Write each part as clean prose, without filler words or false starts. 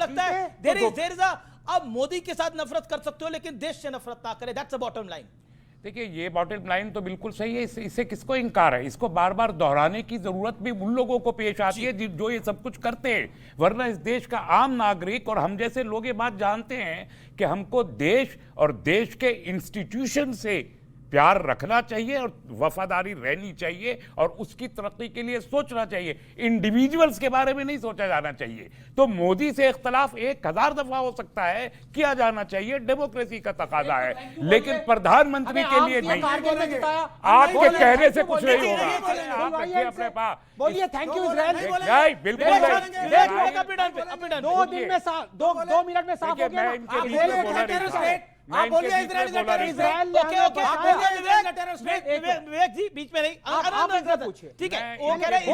लगता है there is अब मोदी के साथ नफरत कर सकते हो लेकिन देश से नफरत ना करे, दैट्स द बॉटम लाइन। देखिए ये बॉटम लाइन तो बिल्कुल सही है, इससे किसको इनकार है? इसको बार बार दोहराने की जरूरत भी उन लोगों को पेश आती है जो ये सब कुछ करते हैं, वरना इस देश का आम नागरिक और हम जैसे लोग ये बात जानते हैं कि हमको देश और देश के इंस्टीट्यूशन से प्यार रखना चाहिए और वफादारी रहनी चाहिए और उसकी तरक्की के लिए सोचना चाहिए, इंडिविजुअल्स के बारे में नहीं सोचा जाना चाहिए। तो मोदी से इख्तलाफ 1000 दफा हो सकता है, किया जाना चाहिए, डेमोक्रेसी का तकाजा है, लेकिन प्रधानमंत्री के लिए नहीं। आपके कहने से कुछ नहीं होगा, आप रखिए अपने पास। बोलिए थैंक यू इजराइल। बिल्कुल 2 दिन में 2 मिनट में साफ हो गया। आप बोलिए इजराइल का टेररिस्ट है। ओके ओके आप बोलिए इजराइल का टेररिस्ट है। विवेक जी बीच में नहीं, आप पूछिए। ठीक है, वो कह रहे हैं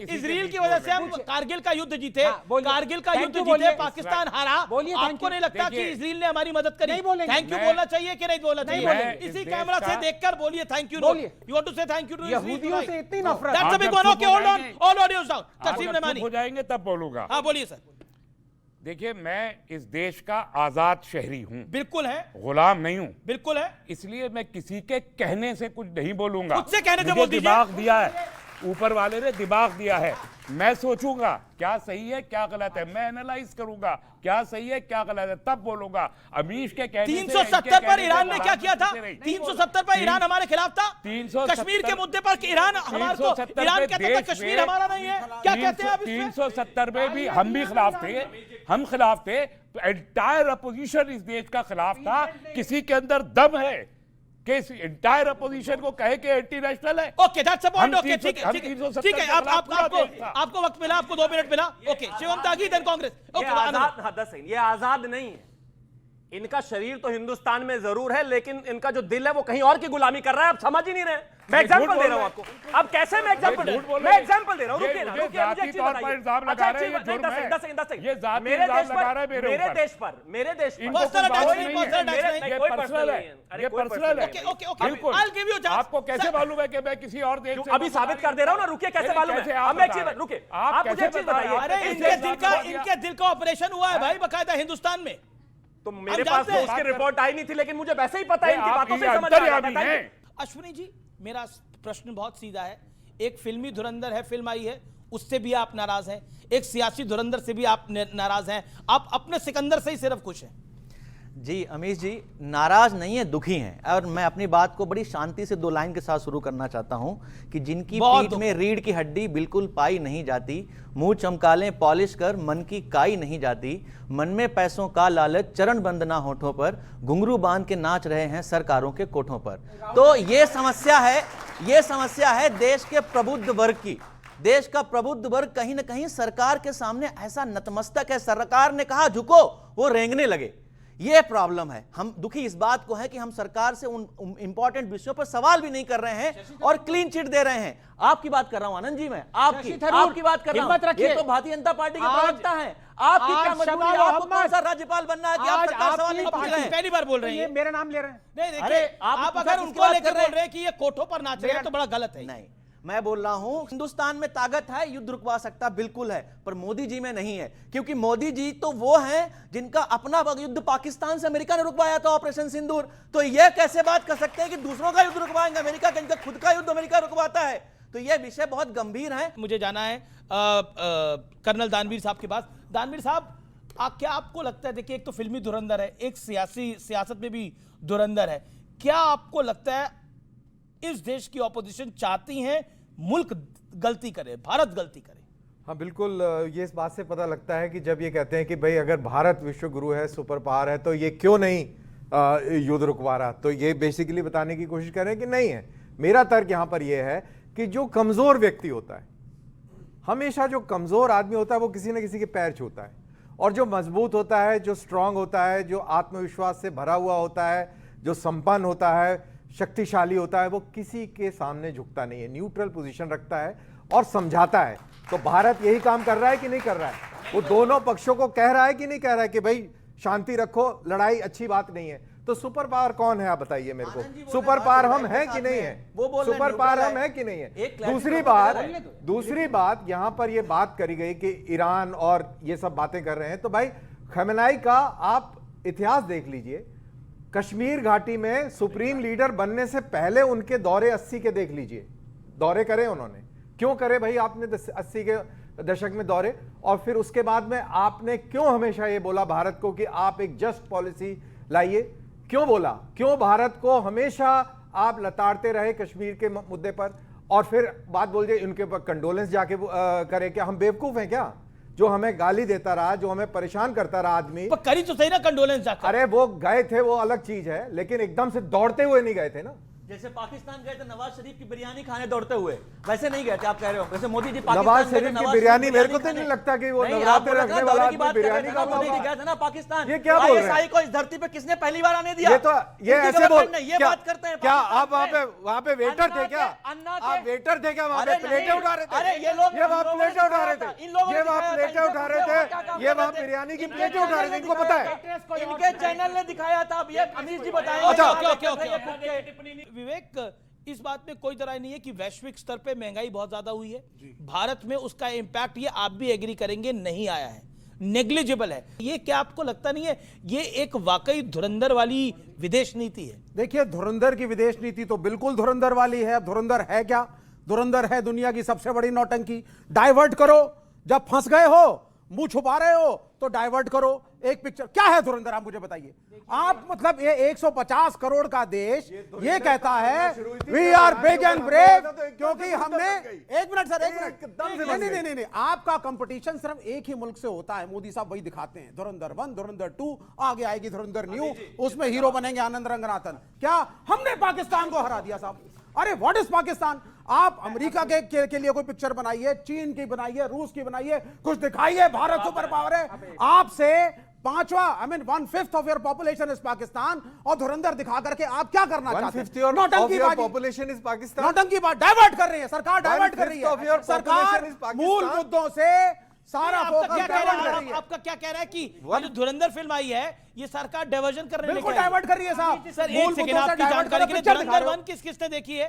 इजराइल की वजह से हम कारगिल का युद्ध जीते, कारगिल का युद्ध जीते, पाकिस्तान हारा। आपको नहीं लगता कि इजराइल ने हमारी मदद करी? थैंक यू बोलना चाहिए कि नहीं बोलना चाहिए? इसी कैमरा से देखकर बोलिए thank you. You want to say thank you to यहूदियों से इतनी नफरत। That's a big one. Okay hold on, all audios down. तस्लीम नमानी हो जाएंगे तब बोलूंगा। हां बोलिए सर। देखिए मैं इस देश का आजाद शहरी हूं, बिल्कुल है, गुलाम नहीं हूं, बिल्कुल है, इसलिए मैं किसी के कहने से कुछ नहीं बोलूंगा। खुद से कहने से मुझे बोल दीजिए। दिमाग दिया है, ऊपर वाले ने दिमाग दिया है, मैं सोचूंगा क्या सही है क्या गलत है, मैं एनालाइज करूंगा क्या सही है क्या गलत है, तब बोलूंगा। अमीश के कहने 370 पर ईरान ने क्या किया था? 370 पर ईरान हमारे खिलाफ था। 370 कश्मीर के मुद्दे पर ईरान हमारे को, ईरान कहता था कश्मीर हमारा नहीं है। क्या कहते हैं आप इस पे? 370 में भी हम भी खिलाफ थे, हम खिलाफ थे, तो एंटायर अपोजिशन इस देश का खिलाफ था। किसी के अंदर दम है कि इस एंटायर अपोजिशन को कहे कि एंटी नेशनल है? Okay that's a point. Okay ठीक है ठीक है, आपको वक्त मिला, आपको 2 मिनट मिला। ओके शिवम त्यागी देन कांग्रेस। ओके ये आजाद नहीं है, इनका शरीर तो हिंदुस्तान में जरूर है लेकिन इनका जो दिल है वो कहीं और की गुलामी कर रहा है। आप समझ ही नहीं रहे। मैं एग्जांपल दे रहा हूं आपको। अब कैसे मैं एग्जांपल दे रहा हूं? रुकिए ना, रुकिए, मुझे एक चीज बताइए। अच्छा एक चीज बताइए, 10 सेकंड। मेरे देश पर आपको कैसे मालूम है कि मैं किसी और देश से? अभी साबित कर दे रहा हूं ना, रुकिए। कैसे मालूम है? अब एक चीज रुकिए, आप मुझे एक चीज बताइए। अरे इनके दिल का ऑपरेशन हुआ है भाई बकायदा हिंदुस्तान में। तो मेरे पास तो उसकी रिपोर्ट आई नहीं थी, लेकिन मुझे वैसे ही पता है, इनकी बातों से समझ आ रहा है। अश्विनी जी मेरा प्रश्न बहुत सीधा है। एक फिल्मी धुरंधर है, फिल्म आई है, उससे भी आप नाराज हैं, एक सियासी धुरंधर से भी आप नाराज हैं, आप अपने सिकंदर से ही सिर्फ खुश हैं। जी अमीश जी नाराज नहीं है, दुखी हैं। और मैं अपनी बात को बड़ी शांति से 2 लाइन के साथ शुरू करना चाहता हूं कि जिनकी पीठ में रीढ़ की हड्डी बिल्कुल पाई नहीं जाती, मुंह चमकालें पॉलिश कर मन की काई नहीं जाती, मन में पैसों का लालच चरण बंदना होठों पर, घुंघरू बांध के नाच रहे हैं सरकारों के कोठों पर। तो ये समस्या है देश के प्रबुद्ध वर्ग की। देश का प्रबुद्ध वर्ग कहीं ना कहीं सरकार के सामने ऐसा नतमस्तक है, सरकार ने कहा झुको वो रेंगने लगे। यह प्रॉब्लम है। हम दुखी इस बात को है कि हम सरकार से उन इंपॉर्टेंट विषयों पर सवाल भी नहीं कर रहे हैं और क्लीन चिट दे रहे हैं। आपकी बात कर रहा हूं आनंद जी, मैं आपकी बात कर रहा हूं। ये तो भारतीय जनता पार्टी के प्रवक्ता हैं। आपकी क्या मजबूरी है? आपको कौन सा राज्यपाल बनना है कि आप सरकार सवाल नहीं पूछ रहे हैं? पहली बार बोल रहे हैं, मेरा नाम ले रहे हैं। नहीं देखिए, आप अगर उनको लेकर बोल रहे हैं कि ये कोठों पर नाच रहे हैं तो बड़ा गलत है। नहीं, मैं बोल रहा हूं हिंदुस्तान में ताकत है, युद्ध रुकवा सकता बिल्कुल है, पर मोदी जी में नहीं है। क्योंकि मोदी जी तो वो हैं जिनका अपना युद्ध पाकिस्तान से अमेरिका ने रुकवाया था, ऑपरेशन सिंदूर। तो ये कैसे बात कर सकते हैं कि दूसरों का युद्ध रुकवाएंगे अमेरिका, इनका खुद का युद्ध अमेरिका रुकवाता है? तो ये विषय बहुत गंभीर है। मुझे जाना है कर्नल दानवीर साहब के पास। दानवीर साहब क्या आपको लगता है, देखिए एक तो फिल्मी धुरंधर है, एक सियासत में भी धुरंधर है, क्या आपको लगता है इस देश की ऑपोजिशन चाहती है मुल्क गलती करे, भारत गलती करे? हाँ बिल्कुल, ये इस बात से पता लगता है कि जब ये कहते हैं कि भाई अगर भारत विश्व गुरु है, सुपर पावर है, तो ये क्यों नहीं युद्ध रुकवा रहा, तो ये बेसिकली बताने की कोशिश कर रहे हैं कि नहीं है। मेरा तर्क यहाँ पर यह है कि जो कमजोर व्यक्ति होता है, हमेशा जो कमजोर आदमी होता है वो किसी न किसी के पैर छूता है, और जो मजबूत होता है, जो स्ट्रांग होता है, जो आत्मविश्वास से भरा हुआ होता है, जो संपन्न होता है, शक्तिशाली होता है, वो किसी के सामने झुकता नहीं है, न्यूट्रल पोजीशन रखता है और समझाता है। तो भारत यही काम कर रहा है कि नहीं कर रहा है? वो दोनों पक्षों को कह रहा है कि नहीं कह रहा है कि भाई शांति रखो, लड़ाई अच्छी बात नहीं है? तो सुपर पावर कौन है आप बताइए मेरे आनंद जी को। बोल सुपर रहे हैं, पावर बात हम कर है रहे कि हैं नहीं साथ है? में। वो बोल रहे हैं सुपर पावर न्यूट्रल हम है कि नहीं है? एक clarity दूसरी बात यहां पर ये बात करी गई कि ईरान और ये सब बातें कर रहे हैं, तो भाई खमेनाई का आप इतिहास देख लीजिए। कश्मीर घाटी में सुप्रीम लीडर बनने से पहले उनके दौरे 80 के देख लीजिए, दौरे करे उन्होंने। क्यों करे भाई आपने 80 के दशक में दौरे? और फिर उसके बाद में आपने क्यों हमेशा ये बोला भारत को कि आप एक जस्ट पॉलिसी लाइए? क्यों बोला? क्यों भारत को हमेशा आप लताड़ते रहे कश्मीर के मुद्दे पर? और फिर बात बोल जाए उनके ऊपर कंडोलेंस जाके करे? क्या हम बेवकूफ हैं क्या? जो हमें गाली देता रहा, जो हमें परेशान करता रहा आदमी, पर करी तो सही ना कंडोलेंस जाकर। अरे वो गए थे, वो अलग चीज है, लेकिन एकदम से दौड़ते हुए नहीं गए थे ना। जैसे पाकिस्तान गए थे नवाज शरीफ की बिरयानी खाने दौड़ते हुए, वैसे नहीं गए थे आप कह रहे हो। वैसे मोदी जी नवाज पाकिस्तान गए थे, शरीफ की नवाज बिरयानी मेरे को तो खाने। नहीं लगता कि वो नहीं, नवरात्रे आप बोल रहे रखने थे ना, वाला दौरे की आदमी बात कर रहे बिरयानी थे का ना, मोदी जी बाबा। गए थे ना पाकिस्तान। ये क्या बोल रहे हैं? ISI को इस धरती पे किसने पहली बार आने दिया? ये तो ये इनकी ऐसे बोल, गवर्नमेंट ने ये क्या बात करते हैं क्या पाकिस्तान आप वहां पे वेटर अन्ना थे क्या? के- अन्ना आप के- वेटर थे क्या? वहां अरे पे प्लेटें नहीं, उठा रहे थे? अरे ये लोग- ये वहां इन लोगों ने प्लेटें उठा रहे दिखाया था, थे, इन लोगों ने ये वहां दिखाया था, प्लेटें इनसे उठा पूछे रहे वहाँ क्या थे, काम ये कर वहां रहे थे? बिरयानी की इनके प्लेटें उठा रहे थे, इनको पता है? इनके चैनल ने दिखाया था। अब ये अमीर जी बताएंगे। अच्छा, विवेक, इस बात में कोई तरह नहीं है कि वैश्विक स्तर पे महंगाई बहुत ज्यादा हुई है। भारत में उसका इंपैक्ट, ये आप भी एग्री करेंगे, नहीं आया है, नेग्लिजिबल है। ये क्या आपको लगता नहीं है ये एक वाकई धुरंधर वाली विदेश नीति है? देखिए, धुरंधर की विदेश नीति तो बिल्कुल धुरंधर वाली है। अब धुरंधर है क्या? धुरंधर है दुनिया की सबसे बड़ी नौटंकी। डाइवर्ट करो, जब फंस गए हो, मुंह छुपा रहे हो तो डाइवर्ट करो। एक पिक्चर क्या है धुरंधर, आप मुझे बताइए। आप मतलब ये 150 करोड़ का देश ये कहता है we are big and brave, क्योंकि हमने एक मिनट सर, एक मिनट, नहीं नहीं, आपका कंपटीशन सिर्फ एक ही मुल्क से होता है। मोदी साहब वही दिखाते हैं, धुरंधर 1, धुरंधर 2, आगे आएगी धुरंधर न्यू, उसमें हीरो बनेंगे आनंद रंगनाथन। क्या हमने पाकिस्तान को हरा दिया साहब? अरे व्हाट इज पाकिस्तान? आप अमेरिका के लिए कोई पिक्चर बनाइए, चीन की बनाइए, रूस की बनाइए, कुछ दिखाइए, भारत सुपर पावर है। आपसे 1/5 of your population is Pakistan, और धुरंधर दिखा करके आप क्या करना चाहते हैं? 1/5 पॉपुलेशन इज पाकिस्तान। नौटंकी बात डाइवर्ट कर रही है सरकार, डाइवर्ट कर रही 1/5 of your है सरकार। population is Pakistan। मूल मुद्दों से सारा आपका फोकस क्या कह डाइवर्ट रहा कर है? रही है। आपका क्या कह रहा है कि ये जो धुरंधर फिल्म आई है ये सरकार डाइवर्जन कर रही है? बिल्कुल डाइवर्ट कर रही है साहब। सर मूल एक सेकंड, मुद्दों से आपकी divert जानकारी के लिए, कर रहे हो, धुरंधर पिक्चर 1 किसने देखी है?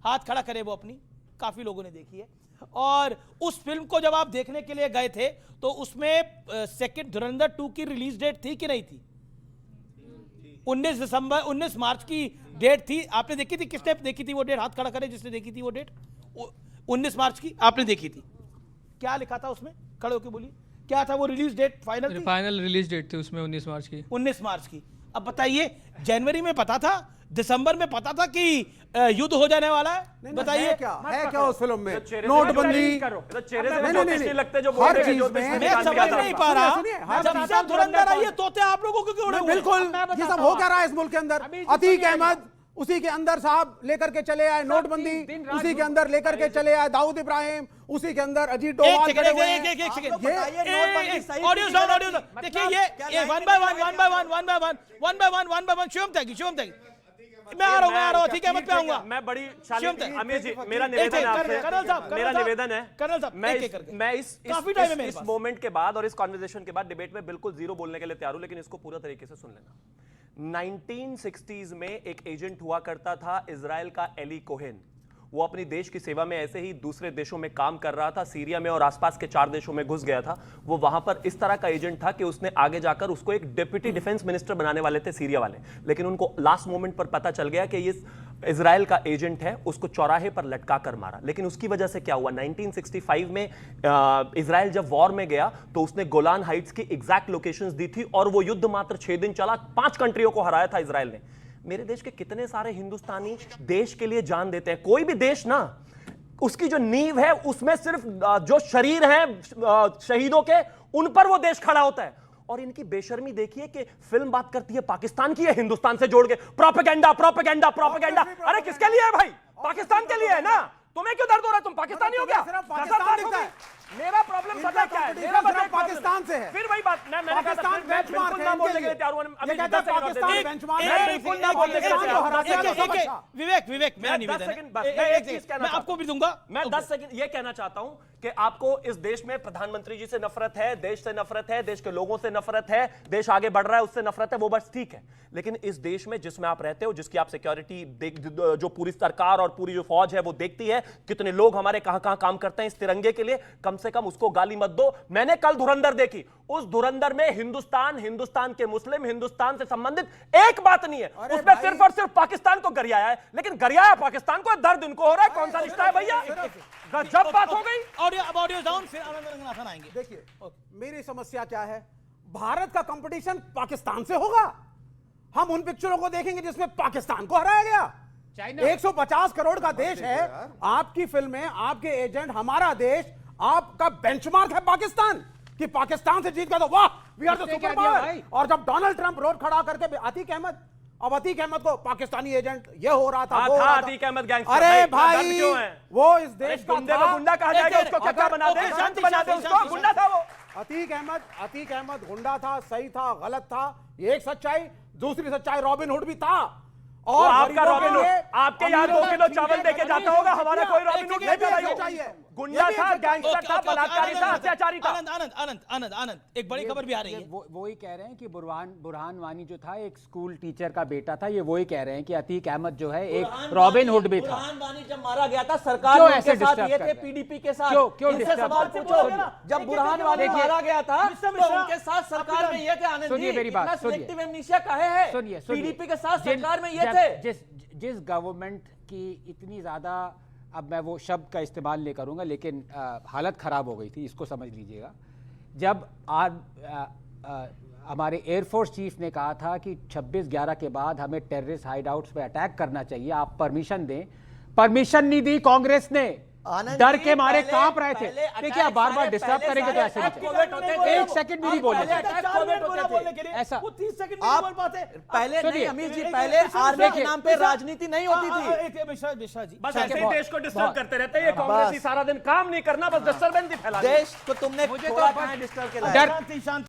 हाथ खड़ा करे वो अपनी, काफी लोगों ने देखी है। और उस फिल्म को जब आप देखने के लिए गए थे तो उसमें सेकंड धुरंधर 2 की रिलीज डेट थी कि नहीं थी? 19 मार्च की डेट थी। आपने देखी थी? किसने देखी थी वो डेट? हाथ खड़ा करे जिसने देखी थी वो डेट। 19 मार्च की आपने देखी थी। क्या लिखा था उसमें? खड़े होकर बोलिए, क्या था वो release date? Final final release date थी उसमें 19 मार्च की। 19 मार्च की। अब बताइए, जनवरी में पता था, दिसंबर में पता था कि युद्ध हो जाने वाला है? बताइए क्या उस फिल्म में? चेहरे से नोटबंदी, चेहरे से नहीं, ज्योतिष नहीं, नहीं लगते जो हर बोल रहे हैं, चीज ज्योतिष में- से मैं निकाल समझ दिया नहीं था। पा रहा। सुनिए, हर जब चीज से धुरंधर आई है तोते आप लोगों को क्यों उड़े हुए हैं? बिल्कुल ये सब हो क्या रहा है इस मुल्क के अंदर? अतीक अहमद उसी के अंदर साहब लेकर के चले आए, नोटबंदी उसी के अंदर लेकर के चले आए, दाऊद इब्राहिम उसी के अंदर, अजीत डोभाल खड़े हुए हैं। एक सेकंड, आप लोग बताइए, नोटबंदी सही थी ऑडियो कि डाउन, गलत ऑडियो थी? डाउन। देखिए ये वन बाय वन शिवम तक मैं आ रहा हूँ, ठीक है, मत पे आऊंगा। मैं बड़ी शिवम तक। अमीर जी, मेरा निवेदन है आपसे, कर्नल साहब, मेरा निवेदन है, कर्नल साहब, मैं एक-एक करके। मैं काफी टाइम है मेरे इस पास। मोमेंट के बाद और इस कॉन्वर्सेशन के बाद डिबेट में बिल्कुल जीरो बोलने के लिए तैयार हूं, लेकिन इसको पूरा तरीके से सुन लेना। 1960s में एक एजेंट हुआ करता था इजराइल का एली कोहेन। वो अपनी देश की सेवा में ऐसे ही दूसरे देशों में काम कर रहा था, सीरिया में और आसपास के 4 देशों में घुस गया था। वो वहां पर इस तरह का एजेंट था कि उसने आगे जाकर उसको एक डिप्टी डिफेंस मिनिस्टर बनाने वाले थे सीरिया वाले, लेकिन उनको लास्ट मोमेंट पर पता चल गया कि ये इजराइल का एजेंट है, उसको चौराहे पर लटका कर मारा। लेकिन उसकी वजह से क्या हुआ, 1965 में इजराइल जब वॉर में गया तो उसने गोलान हाइट्स की एग्जैक्ट लोकेशंस दी थी और वो युद्ध मात्र 6 दिन चला, 5 कंट्रियों को हराया था इजराइल ने। मेरे देश के कितने सारे हिंदुस्तानी देश के लिए जान देते हैं। कोई भी देश ना, उसकी जो नींव है उसमें सिर्फ जो शरीर हैं शहीदों के, उन पर वो देश खड़ा होता है। और इनकी बेशर्मी देखिए कि फिल्म बात करती है पाकिस्तान की है, हिंदुस्तान से जोड़ के प्रोपेगेंडा प्रोपेगेंडा प्रोपेगेंडा। अरे किसके लिए है भाई? पाकिस्तान के लिए है ना। तुम्हें क्यों दर्द हो रहा है? तुम पाकिस्तानी हो क्या? सिर्फ पाकिस्तान दिखता है। मेरा प्रॉब्लम पता क्या है? मेरा सिर्फ मतलब पाकिस्तान से है। फिर वही बात मैंने कहा था, पाकिस्तान मैं बेंचमार्क बिल्कुल है ना बोलने इनके के लिए तैयार हूं। लिए। अभी ये कहता है 10 सेकंड पाकिस्तान और बेंचमार्क मैं है। बिल्कुल ना बोलने के लिए तैयार हूं। विवेक, मेरा निवेदन 10 सेकंड बस, है, मैं एक चीज कहना मैं आपको भी दूंगा। मैं 10 सेकंड ये कहना चाहता हूं कि आपको इस देश में प्रधानमंत्री जी से नफरत है, देश से नफरत है, देश के लोगों से नफरत है, देश आगे बढ़ रहा है उससे नफरत है, वो बस ठीक है। लेकिन इस देश में जिसमें आप रहते हो, जिसकी आप सिक्योरिटी जो पूरी सरकार और पूरी जो फौज है वो देखती है, कितने लोग हमारे कहां कहां काम करते हैं इस तिरंगे के लिए, कम से कम उसको गाली मत दो। मैंने कल धुरंधर देखी, उस धुरंधर में हिंदुस्तान के मुस्लिम, हिंदुस्तान से संबंधित एक बात नहीं है, उसमें सिर्फ और सिर्फ पाकिस्तान को गरियाया है। लेकिन गरियाया पाकिस्तान को, दर्द इनको हो रहा है। कौन सा रिश्ता है भैया? जब बात हो गई ऑडियो डाउन, फिर आनंद रंगनाथन आएंगे। देखिए, मेरी समस्या क्या है, भारत का कंपटीशन पाकिस्तान से होगा। हम उन पिक्चरों को देखेंगे जिसमें पाकिस्तान को हराया गया। 150 करोड़ का देश है, आपकी फिल्में, आपके एजेंट, हमारा देश, आपका बेंचमार्क है पाकिस्तान, कि पाकिस्तान से जीत गया तो वाह, we are the super power. और जब डोनाल्ड ट्रंप रोड खड़ा करके अतीक अहमद, अब अतीक अहमद को पाकिस्तानी एजेंट ये हो रहा था, वो हो रहा था। अतीक अहमद गैंगस्टर, अरे भाई, भाई, क्यों है? वो इस देश का गुंडे को गुंडा कहा जाएगा, उसको क्या बना दे, शांति बना दे उसको, गुंडा था वो। अतीक अहमद गुंडा था, सही था, गलत था, ये एक सच्चाई। दूसरी सच्चाई रॉबिन हुड भी था। और आपका रॉबिन हुड, आपके यहाँ 2 किलो चावल देके जाता होगा, हमारा कोई रॉबिन हुड नहीं था। गुंडा था, गैंगस्टर था, बलात्कारी था, अत्याचारी था। आनंद, एक बड़ी खबर भी आ रही है। वही कह रहे हैं कि बुरहान वानी जो था एक स्कूल टीचर का बेटा था, ये वही कह रहे हैं कि अतीक अहमद जो है एक रॉबिन हुड भी था। बुरहान वानी जब मारा गया था, सरकार क्यों ने ऐसे उनके साथ डिस्टर्ब ये कर थे, रहे हैं? पीडीपी के साथ। क्यों इनसे डिस्टर्ब सवाल कर पूछो। रहे हैं? जब बुरहान वानी मारा गया था तो उनके साथ सरकार में ये थे। आनंद सुनिए जी, मेरी बात, इतना सुनिए। सिलेक्टिव एमनीशिया काहे है? सुनिए पीडीपी के साथ जिन- सरकार में ये जब- थे। जिस गवर्नमेंट की इतनी ज्यादा, अब मैं वो शब्द का इस्तेमाल नहीं करूंगा, लेकिन हालत खराब हो गई थी, इसको समझ लीजिएगा। जब आज हमारे एयरफोर्स चीफ ने कहा था कि 26/11 के बाद हमें टेररिस्ट हाइडआउट्स पे अटैक करना चाहिए, आप परमिशन दें, परमिशन नहीं दी कांग्रेस ने। आनंद डर जी, के मारे पहले- कांप रहे थे। पहले देखिए, आप बार बार अटैक डिस्टर्ब सारे- करेंगे तो ऐसे पहले नहीं अटैक चलेगा। होते थे। एक सेकंड भी नहीं बोलने पहले देते। अटैक होते थे। ऐसा वो 30 सेकंड आप नहीं बोल पाते। पहले सुनिए, नहीं, अमीर जी, एक- पहले एक- आर्मी के देखिए, नाम पे राजनीति नहीं होती थी। एक मिश्रा जी, बस शायद ऐसे ही बहुत- देश को डिस्टर्ब बहुत- करते रहते हैं ये कांग्रेसी, सारा दिन काम नहीं करना, बस डिस्टर्बेंस ही फैला देश को तुमने मुझे तो थोड़ा बस- डिस्टर्ब के लायक। डर- शांति शांति